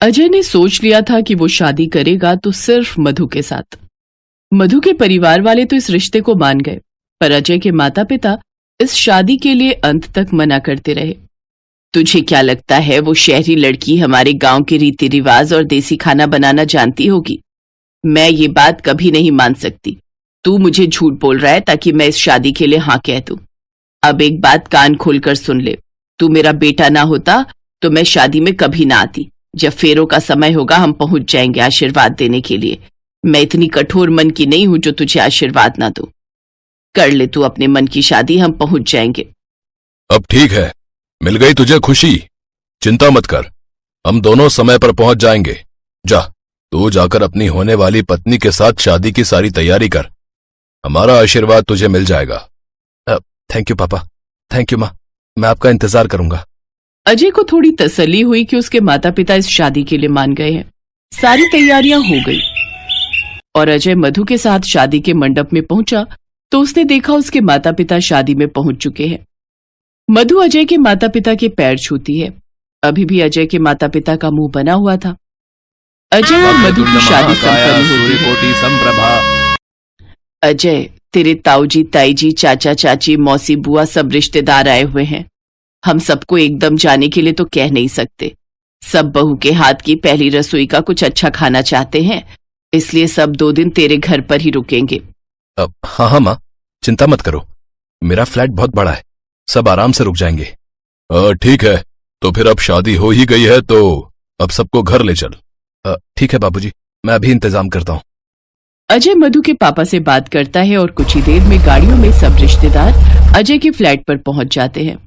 अजय ने सोच लिया था कि वो शादी करेगा तो सिर्फ मधु के साथ। मधु के परिवार वाले तो इस रिश्ते को मान गए, पर अजय के माता पिता इस शादी के लिए अंत तक मना करते रहे। तुझे क्या लगता है वो शहरी लड़की हमारे गांव के रीति रिवाज और देसी खाना बनाना जानती होगी? मैं ये बात कभी नहीं मान सकती। तू मुझे झूठ बोल रहा है ताकि मैं इस शादी के लिए हाँ कह दूं। अब एक बात कान खोलकर सुन ले, तू मेरा बेटा ना होता तो मैं शादी में कभी ना आती। जब फेरों का समय होगा हम पहुंच जाएंगे आशीर्वाद देने के लिए। मैं इतनी कठोर मन की नहीं हूं जो तुझे आशीर्वाद ना दूं। कर ले तू अपने मन की शादी, हम पहुंच जाएंगे। अब ठीक है, मिल गई तुझे खुशी, चिंता मत कर, हम दोनों समय पर पहुंच जाएंगे। जा, तू जाकर अपनी होने वाली पत्नी के साथ शादी की सारी तैयारी कर, हमारा आशीर्वाद तुझे मिल जाएगा। थैंक यू पापा, थैंक यू माँ, मैं आपका इंतजार करूंगा। अजय को थोड़ी तसल्ली हुई कि उसके माता पिता इस शादी के लिए मान गए हैं। सारी तैयारियां हो गई और अजय मधु के साथ शादी के मंडप में पहुंचा तो उसने देखा उसके माता पिता शादी में पहुंच चुके हैं। मधु अजय के माता पिता के पैर छूती है। अभी भी अजय के माता पिता का मुंह बना हुआ था। अजय और मधु की शादी संपन्न होती है। अजय, तेरे ताऊजी, ताईजी, चाचा चाची, मौसी, बुआ सब रिश्तेदार आए हुए हैं। हम सबको एकदम जाने के लिए तो कह नहीं सकते। सब बहू के हाथ की पहली रसोई का कुछ अच्छा खाना चाहते हैं, इसलिए सब 2 दिन तेरे घर पर ही रुकेंगे। हाँ माँ, चिंता मत करो, मेरा फ्लैट बहुत बड़ा है, सब आराम से रुक जाएंगे। ठीक है, तो फिर अब शादी हो ही गई है तो अब सबको घर ले चल। ठीक है बाबूजी, मैं अभी इंतजाम करता हूँ। अजय मधु के पापा से बात करता है और कुछ ही देर में गाड़ियों में सब रिश्तेदार अजय के फ्लैट पर पहुंच जाते हैं।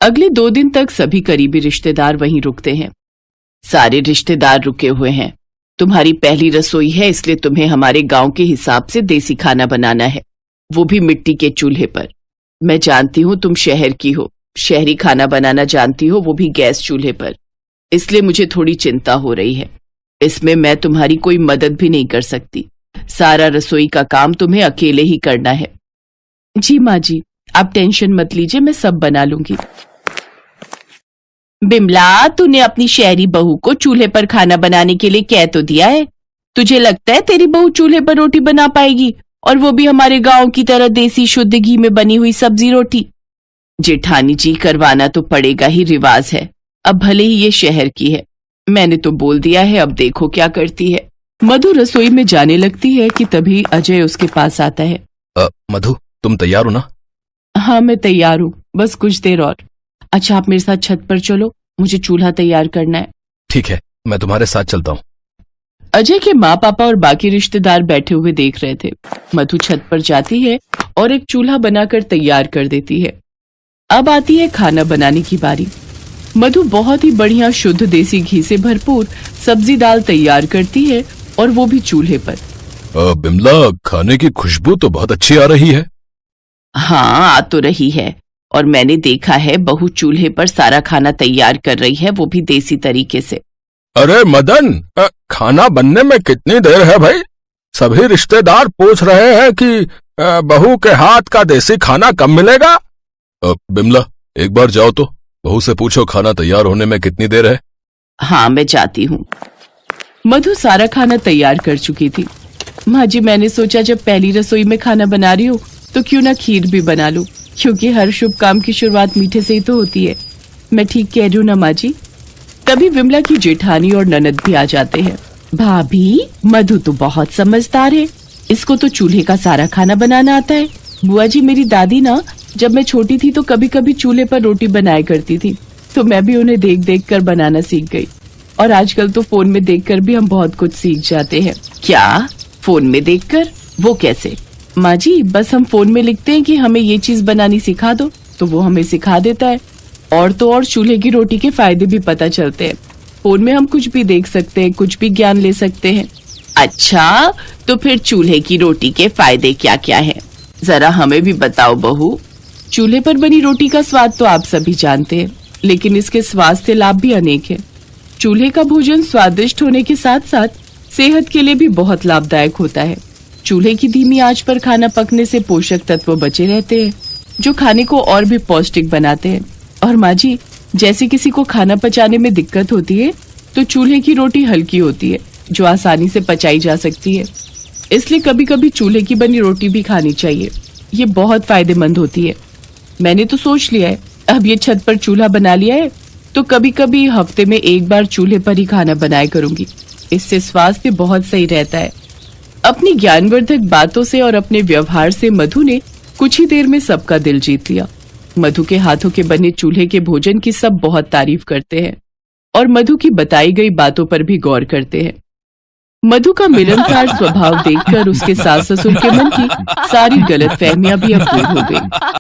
अगले 2 दिन तक सभी करीबी रिश्तेदार वहीं रुकते हैं। सारे रिश्तेदार रुके हुए हैं। तुम्हारी पहली रसोई है, इसलिए तुम्हें हमारे गांव के हिसाब से देसी खाना बनाना है, वो भी मिट्टी के चूल्हे पर। मैं जानती हूँ तुम शहर की हो, शहरी खाना बनाना जानती हो, वो भी गैस चूल्हे पर, इसलिए मुझे थोड़ी चिंता हो रही है। इसमें मैं तुम्हारी कोई मदद भी नहीं कर सकती। सारा रसोई का काम तुम्हें अकेले ही करना है। जी माँ जी, आप टेंशन मत लीजिए, मैं सब बना लूंगी। बिमला, तूने अपनी शहरी बहू को चूल्हे पर खाना बनाने के लिए कह तो दिया है। तुझे लगता है तेरी बहू चूल्हे पर रोटी बना पाएगी, और वो भी हमारे गांव की तरह देसी शुद्ध घी में बनी हुई सब्जी रोटी? जेठानी जी, करवाना तो पड़ेगा ही, रिवाज है। अब भले ही ये शहर की है, मैंने तो बोल दिया है, अब देखो क्या करती है। मधु रसोई में जाने लगती है कि तभी अजय उसके पास आता है। मधु, तुम तैयार हो ना? हाँ मैं तैयार हूँ, बस कुछ देर और। अच्छा आप मेरे साथ छत पर चलो, मुझे चूल्हा तैयार करना है। ठीक है, मैं तुम्हारे साथ चलता हूँ। अजय के माँ पापा और बाकी रिश्तेदार बैठे हुए देख रहे थे। मधु छत पर जाती है और एक चूल्हा बनाकर तैयार कर देती है। अब आती है खाना बनाने की बारी। मधु बहुत ही बढ़िया शुद्ध देसी घी से भरपूर सब्जी दाल तैयार करती है, और वो भी चूल्हे पर। बिमला, खाने की खुशबू तो बहुत अच्छी आ रही है। हाँ, आ तो रही है, और मैंने देखा है बहू चूल्हे पर सारा खाना तैयार कर रही है, वो भी देसी तरीके से। अरे मदन, खाना बनने में कितनी देर है भाई? सभी रिश्तेदार पूछ रहे हैं कि बहू के हाथ का देसी खाना कब मिलेगा? बिमला, एक बार जाओ तो बहू से पूछो खाना तैयार होने में कितनी देर है। हाँ मैं जाती हूँ। मधु सारा खाना तैयार कर चुकी थी। माँ जी, मैंने सोचा जब पहली रसोई में खाना बना रही हूँ तो क्यों ना खीर भी बना लूं, क्योंकि हर शुभ काम की शुरुआत मीठे से ही तो होती है। मैं ठीक कह रही हूँ ना माँ जी? तभी विमला की जेठानी और ननद भी आ जाते हैं। भाभी, मधु तो बहुत समझदार है, इसको तो चूल्हे का सारा खाना बनाना आता है। बुआ जी, मेरी दादी ना जब मैं छोटी थी तो कभी कभी चूल्हे पर रोटी बनाया करती थी, तो मैं भी उन्हें देख देख कर बनाना सीख गई। और आजकल तो फोन में देखकर भी हम बहुत कुछ सीख जाते हैं। क्या? फोन में देखकर? वो कैसे? माँ जी, बस हम फोन में लिखते हैं कि हमें ये चीज बनानी सिखा दो, तो वो हमें सिखा देता है। और तो और चूल्हे की रोटी के फायदे भी पता चलते हैं। फोन में हम कुछ भी देख सकते हैं, कुछ भी ज्ञान ले सकते हैं। अच्छा, तो फिर चूल्हे की रोटी के फायदे क्या क्या हैं? जरा हमें भी बताओ बहू। चूल्हे पर बनी रोटी का स्वाद तो आप सभी जानते हैं, लेकिन इसके स्वास्थ्य लाभ भी अनेक हैं। चूल्हे का भोजन स्वादिष्ट होने के साथ साथ सेहत के लिए भी बहुत लाभदायक होता है। चूल्हे की धीमी आंच पर खाना पकने से पोषक तत्व बचे रहते हैं, जो खाने को और भी पौष्टिक बनाते हैं। और माँ जी, जैसे किसी को खाना पचाने में दिक्कत होती है, तो चूल्हे की रोटी हल्की होती है, जो आसानी से पचाई जा सकती है। इसलिए कभी कभी चूल्हे की बनी रोटी भी खानी चाहिए। ये बहुत फायदेमंद होती है। मैंने तो सोच लिया है, अब ये छत पर चूल्हा बना लिया है तो कभी कभी हफ्ते में एक बार चूल्हे पर ही खाना बनाया करूंगी। इससे स्वास्थ्य बहुत सही रहता है। अपनी ज्ञानवर्धक बातों से और अपने व्यवहार से मधु ने कुछ ही देर में सबका दिल जीत लिया। मधु के हाथों के बने चूल्हे के भोजन की सब बहुत तारीफ करते हैं और मधु की बताई गई बातों पर भी गौर करते हैं। मधु का मिलनसार स्वभाव देखकर उसके सास ससुर के मन की सारी गलतफहमियां भी अब दूर हो गई।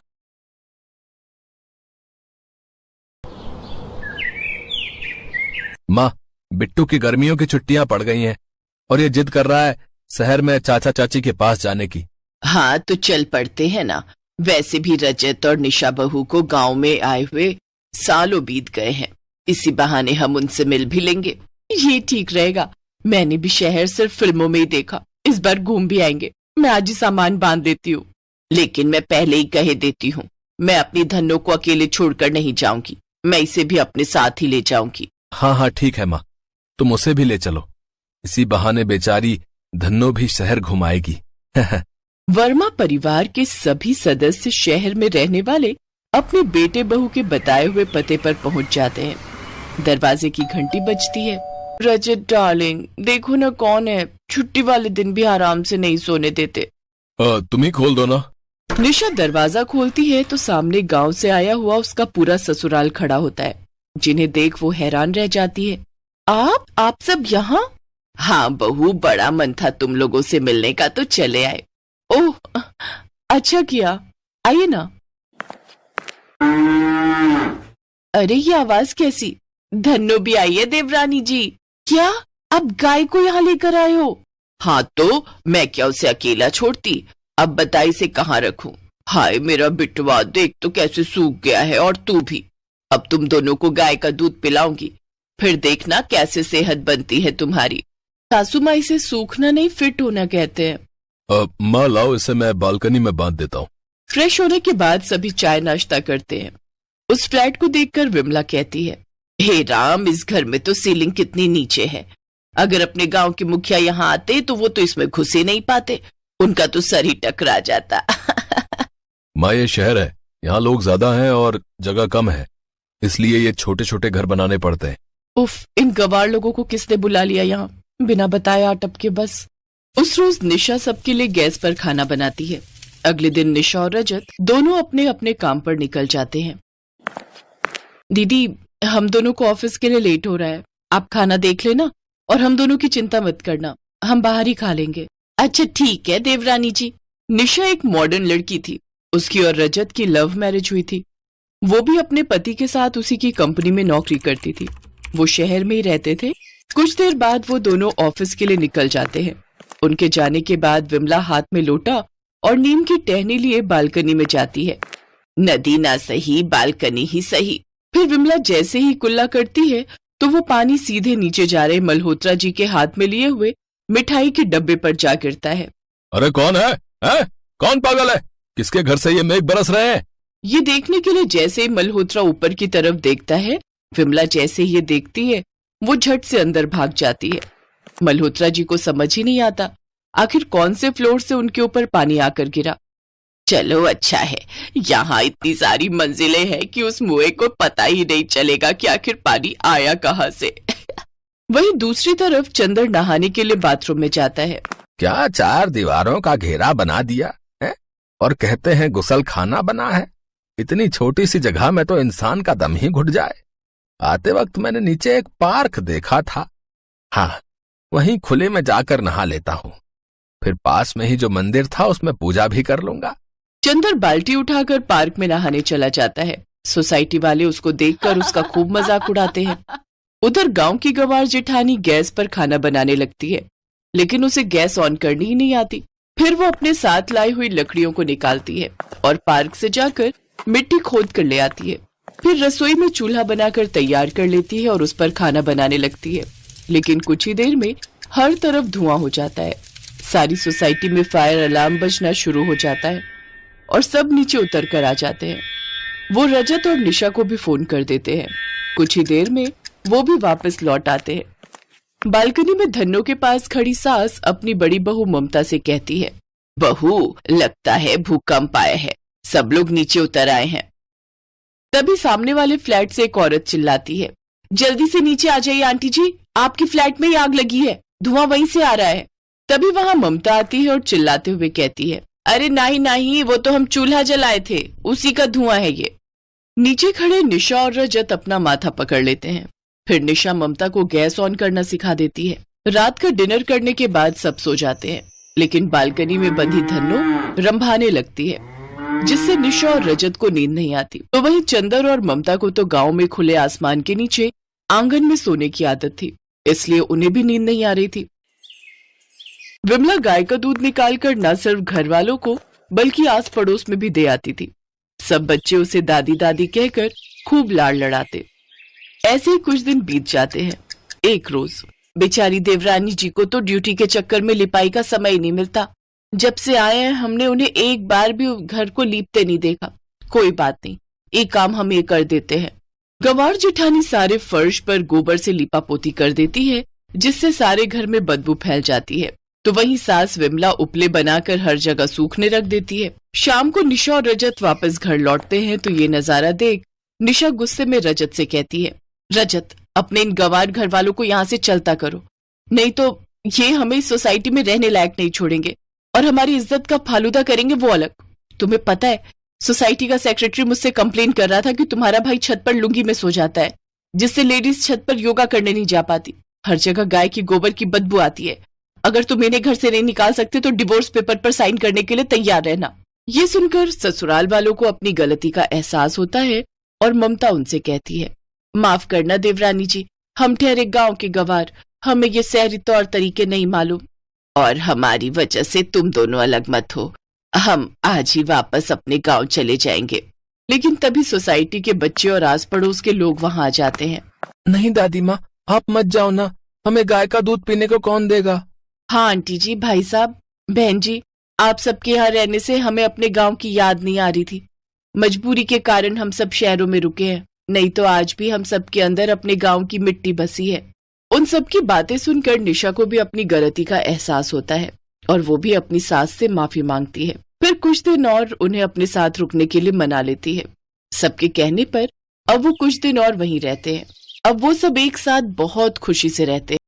माँ, बिट्टू की गर्मियों की छुट्टियां पड़ गई हैं और ये जिद कर रहा है शहर में चाचा चाची के पास जाने की। हाँ तो चल पड़ते हैं ना। वैसे भी रजत और निशा बहू को गांव में आए हुए सालों बीत गए हैं। इसी बहाने हम उनसे मिल भी लेंगे। ये ठीक रहेगा। मैंने भी शहर सिर्फ फिल्मों में ही देखा, इस बार घूम भी आएंगे। मैं आज ही सामान बांध देती हूँ। लेकिन मैं पहले ही कह देती हूँ, मैं अपनी धन्नो को अकेले छोड़कर नहीं जाऊंगी। मैं इसे भी अपने साथ ही ले जाऊंगी। हाँ हाँ ठीक है माँ, तुम उसे भी ले चलो। इसी बहाने बेचारी धन्नो भी शहर घुमाएगी। वर्मा परिवार के सभी सदस्य शहर में रहने वाले अपने बेटे बहू के बताए हुए पते पर पहुंच जाते हैं। दरवाजे की घंटी बजती है। रजत डार्लिंग, देखो ना कौन है। छुट्टी वाले दिन भी आराम से नहीं सोने देते। तुम ही खोल दो ना। निशा दरवाजा खोलती है तो सामने गांव से आया हुआ उसका पूरा ससुराल खड़ा होता है, जिन्हें देख वो हैरान रह जाती है। आप सब यहाँ? हाँ बहू, बड़ा मन था तुम लोगों से मिलने का तो चले आए। ओह अच्छा किया, आइए ना। अरे ये आवाज कैसी? धन्नो भी आई है देवरानी जी। क्या अब गाय को यहाँ लेकर आए हो? हाँ तो मैं क्या उसे अकेला छोड़ती। अब बताई से कहाँ रखूं। हाय मेरा बिटवा, देख तो कैसे सूख गया है। और तू भी। अब तुम दोनों को गाय का दूध पिलाऊंगी, फिर देखना कैसे सेहत बनती है तुम्हारी। सासू माँ इसे सूखना नहीं, फिट होना कहते हैं। माँ लाओ, इसे मैं बालकनी में बांध देता हूँ। फ्रेश होने के बाद सभी चाय नाश्ता करते हैं। उस फ्लैट को देखकर विमला कहती है, हे राम, इस घर में तो सीलिंग कितनी नीचे है। अगर अपने गांव के मुखिया यहाँ आते तो वो तो इसमें घुस ही नहीं पाते, उनका तो सर ही टकरा जाता। माँ ये शहर है, यहाँ लोग ज्यादा हैं और जगह कम है, इसलिए ये छोटे छोटे घर बनाने पड़ते हैं। उफ, इन गवार लोगों को किसने बुला लिया यहाँ, बिना बताए अटप के बस। उस रोज निशा सबके लिए गैस पर खाना बनाती है। अगले दिन निशा और रजत दोनों अपने अपने काम पर निकल जाते हैं। दीदी, हम दोनों को ऑफिस के लिए लेट हो रहा है, आप खाना देख लेना और हम दोनों की चिंता मत करना, हम बाहर ही खा लेंगे। अच्छा ठीक है देवरानी जी। निशा एक मॉडर्न लड़की थी। उसकी और रजत की लव मैरिज हुई थी। वो भी अपने पति के साथ उसी की कंपनी में नौकरी करती थी। वो शहर में ही रहते थे। कुछ देर बाद वो दोनों ऑफिस के लिए निकल जाते हैं। उनके जाने के बाद विमला हाथ में लोटा और नीम की टहनी लिए बालकनी में जाती है। नदी ना सही, बालकनी ही सही। फिर विमला जैसे ही कुल्ला करती है तो वो पानी सीधे नीचे जा रहे मल्होत्रा जी के हाथ में लिए हुए मिठाई के डब्बे पर जा गिरता है। अरे कौन है? कौन पागल है? किसके घर से ये मेघ बरस रहे हैं? ये देखने के लिए जैसे ही मल्होत्रा ऊपर की तरफ देखता है, विमला जैसे ही ये देखती है वो झट से अंदर भाग जाती है। मल्होत्रा जी को समझ ही नहीं आता आखिर कौन से फ्लोर से उनके ऊपर पानी आकर गिरा। चलो अच्छा है, यहाँ इतनी सारी मंजिलें हैं कि उस मुए को पता ही नहीं चलेगा कि आखिर पानी आया कहाँ से। वहीं दूसरी तरफ चंदर नहाने के लिए बाथरूम में जाता है। क्या 4 दीवारों का घेरा बना दिया है और कहते हैं गुसल खाना बना है। इतनी छोटी सी जगह में तो इंसान का दम ही घुट जाए। आते वक्त मैंने नीचे एक पार्क देखा था। हाँ, वहीं खुले में जाकर नहा लेता हूँ, फिर पास में ही जो मंदिर था उसमें पूजा भी कर लूंगा। चंदर बाल्टी उठाकर पार्क में नहाने चला जाता है। सोसाइटी वाले उसको देखकर उसका खूब मजाक उड़ाते हैं। उधर गांव की गवार जेठानी गैस पर खाना बनाने लगती है, लेकिन उसे गैस ऑन करनी ही नहीं आती। फिर वो अपने साथ लाई हुई लकड़ियों को निकालती है और पार्क से जाकर मिट्टी खोद कर ले आती है। फिर रसोई में चूल्हा बनाकर तैयार कर लेती है और उस पर खाना बनाने लगती है। लेकिन कुछ ही देर में हर तरफ धुआं हो जाता है। सारी सोसाइटी में फायर अलार्म बजना शुरू हो जाता है और सब नीचे उतर कर आ जाते हैं। वो रजत और निशा को भी फोन कर देते हैं। कुछ ही देर में वो भी वापस लौट आते हैं। बालकनी में धन्नो के पास खड़ी सास अपनी बड़ी बहू ममता से कहती है, बहू लगता है भूकंप आया है, सब लोग नीचे उतर आए हैं। तभी सामने वाले फ्लैट से एक औरत चिल्लाती है, जल्दी से नीचे आ जाइए आंटी जी, आपकी फ्लैट में ही आग लगी है, धुआं वहीं से आ रहा है। तभी वहां ममता आती है और चिल्लाते हुए कहती है, अरे नहीं नहीं, वो तो हम चूल्हा जलाए थे, उसी का धुआं है ये। नीचे खड़े निशा और रजत अपना माथा पकड़ लेते हैं। फिर निशा ममता को गैस ऑन करना सिखा देती है। रात का डिनर करने के बाद सब सो जाते हैं, लेकिन बालकनी में बंधी धन्नो रंभाने लगती है, जिससे निशा और रजत को नींद नहीं आती। तो वहीं चंदर और ममता को तो गांव में खुले आसमान के नीचे आंगन में सोने की आदत थी, इसलिए उन्हें भी नींद नहीं आ रही थी। विमला गाय का दूध निकालकर न सिर्फ घर वालों को बल्कि आस पड़ोस में भी दे आती थी। सब बच्चे उसे दादी दादी कहकर खूब लाड़ लड़ाते। ऐसे ही कुछ दिन बीत जाते हैं। एक रोज बेचारी देवरानी जी को तो ड्यूटी के चक्कर में लिपाई का समय ही नहीं मिलता। जब से आए हैं हमने उन्हें एक बार भी घर को लीपते नहीं देखा। कोई बात नहीं, एक काम हम ये कर देते हैं। गंवार जेठानी सारे फर्श पर गोबर से लिपा पोती कर देती है, जिससे सारे घर में बदबू फैल जाती है। तो वहीं सास विमला उपले बनाकर हर जगह सूखने रख देती है। शाम को निशा और रजत वापस घर लौटते हैं तो ये नजारा देख निशा गुस्से में रजत से कहती है, रजत अपने इन गंवार घर वालों को यहाँ से चलता करो, नहीं तो ये हमें इस सोसाइटी में रहने लायक नहीं छोड़ेंगे और हमारी इज्जत का फालूदा करेंगे वो अलग। तुम्हें पता है सोसाइटी का सेक्रेटरी मुझसे कंप्लेन कर रहा था कि तुम्हारा भाई छत पर लुंगी में सो जाता है, जिससे लेडीज छत पर योगा करने नहीं जा पाती। हर जगह गाय की गोबर की बदबू आती है। अगर तुम इन्हें घर से नहीं निकाल सकते तो डिवोर्स पेपर पर साइन करने के लिए तैयार रहना। ये सुनकर ससुराल वालों को अपनी गलती का एहसास होता है और ममता उनसे कहती है, माफ करना देवरानी जी, हम ठहरे गांव के गंवार, हमें ये शहरी तौर तरीके नहीं मालूम और हमारी वजह से तुम दोनों अलग मत हो। हम आज ही वापस अपने गांव चले जाएंगे। लेकिन तभी सोसाइटी के बच्चे और आस पड़ोस के लोग वहां आ जाते हैं। नहीं दादी माँ, आप मत जाओ ना, हमें गाय का दूध पीने को कौन देगा। हाँ आंटी जी, भाई साहब, बहन जी, आप सबके यहाँ रहने से हमें अपने गांव की याद नहीं आ रही थी। मजबूरी के कारण हम सब शहरों में रुके हैं, नहीं तो आज भी हम सबके अंदर अपने गांव की मिट्टी बसी है। उन सब की बातें सुनकर निशा को भी अपनी गलती का एहसास होता है और वो भी अपनी सास से माफी मांगती है। फिर कुछ दिन और उन्हें अपने साथ रुकने के लिए मना लेती है। सबके कहने पर अब वो कुछ दिन और वहीं रहते हैं। अब वो सब एक साथ बहुत खुशी से रहते हैं।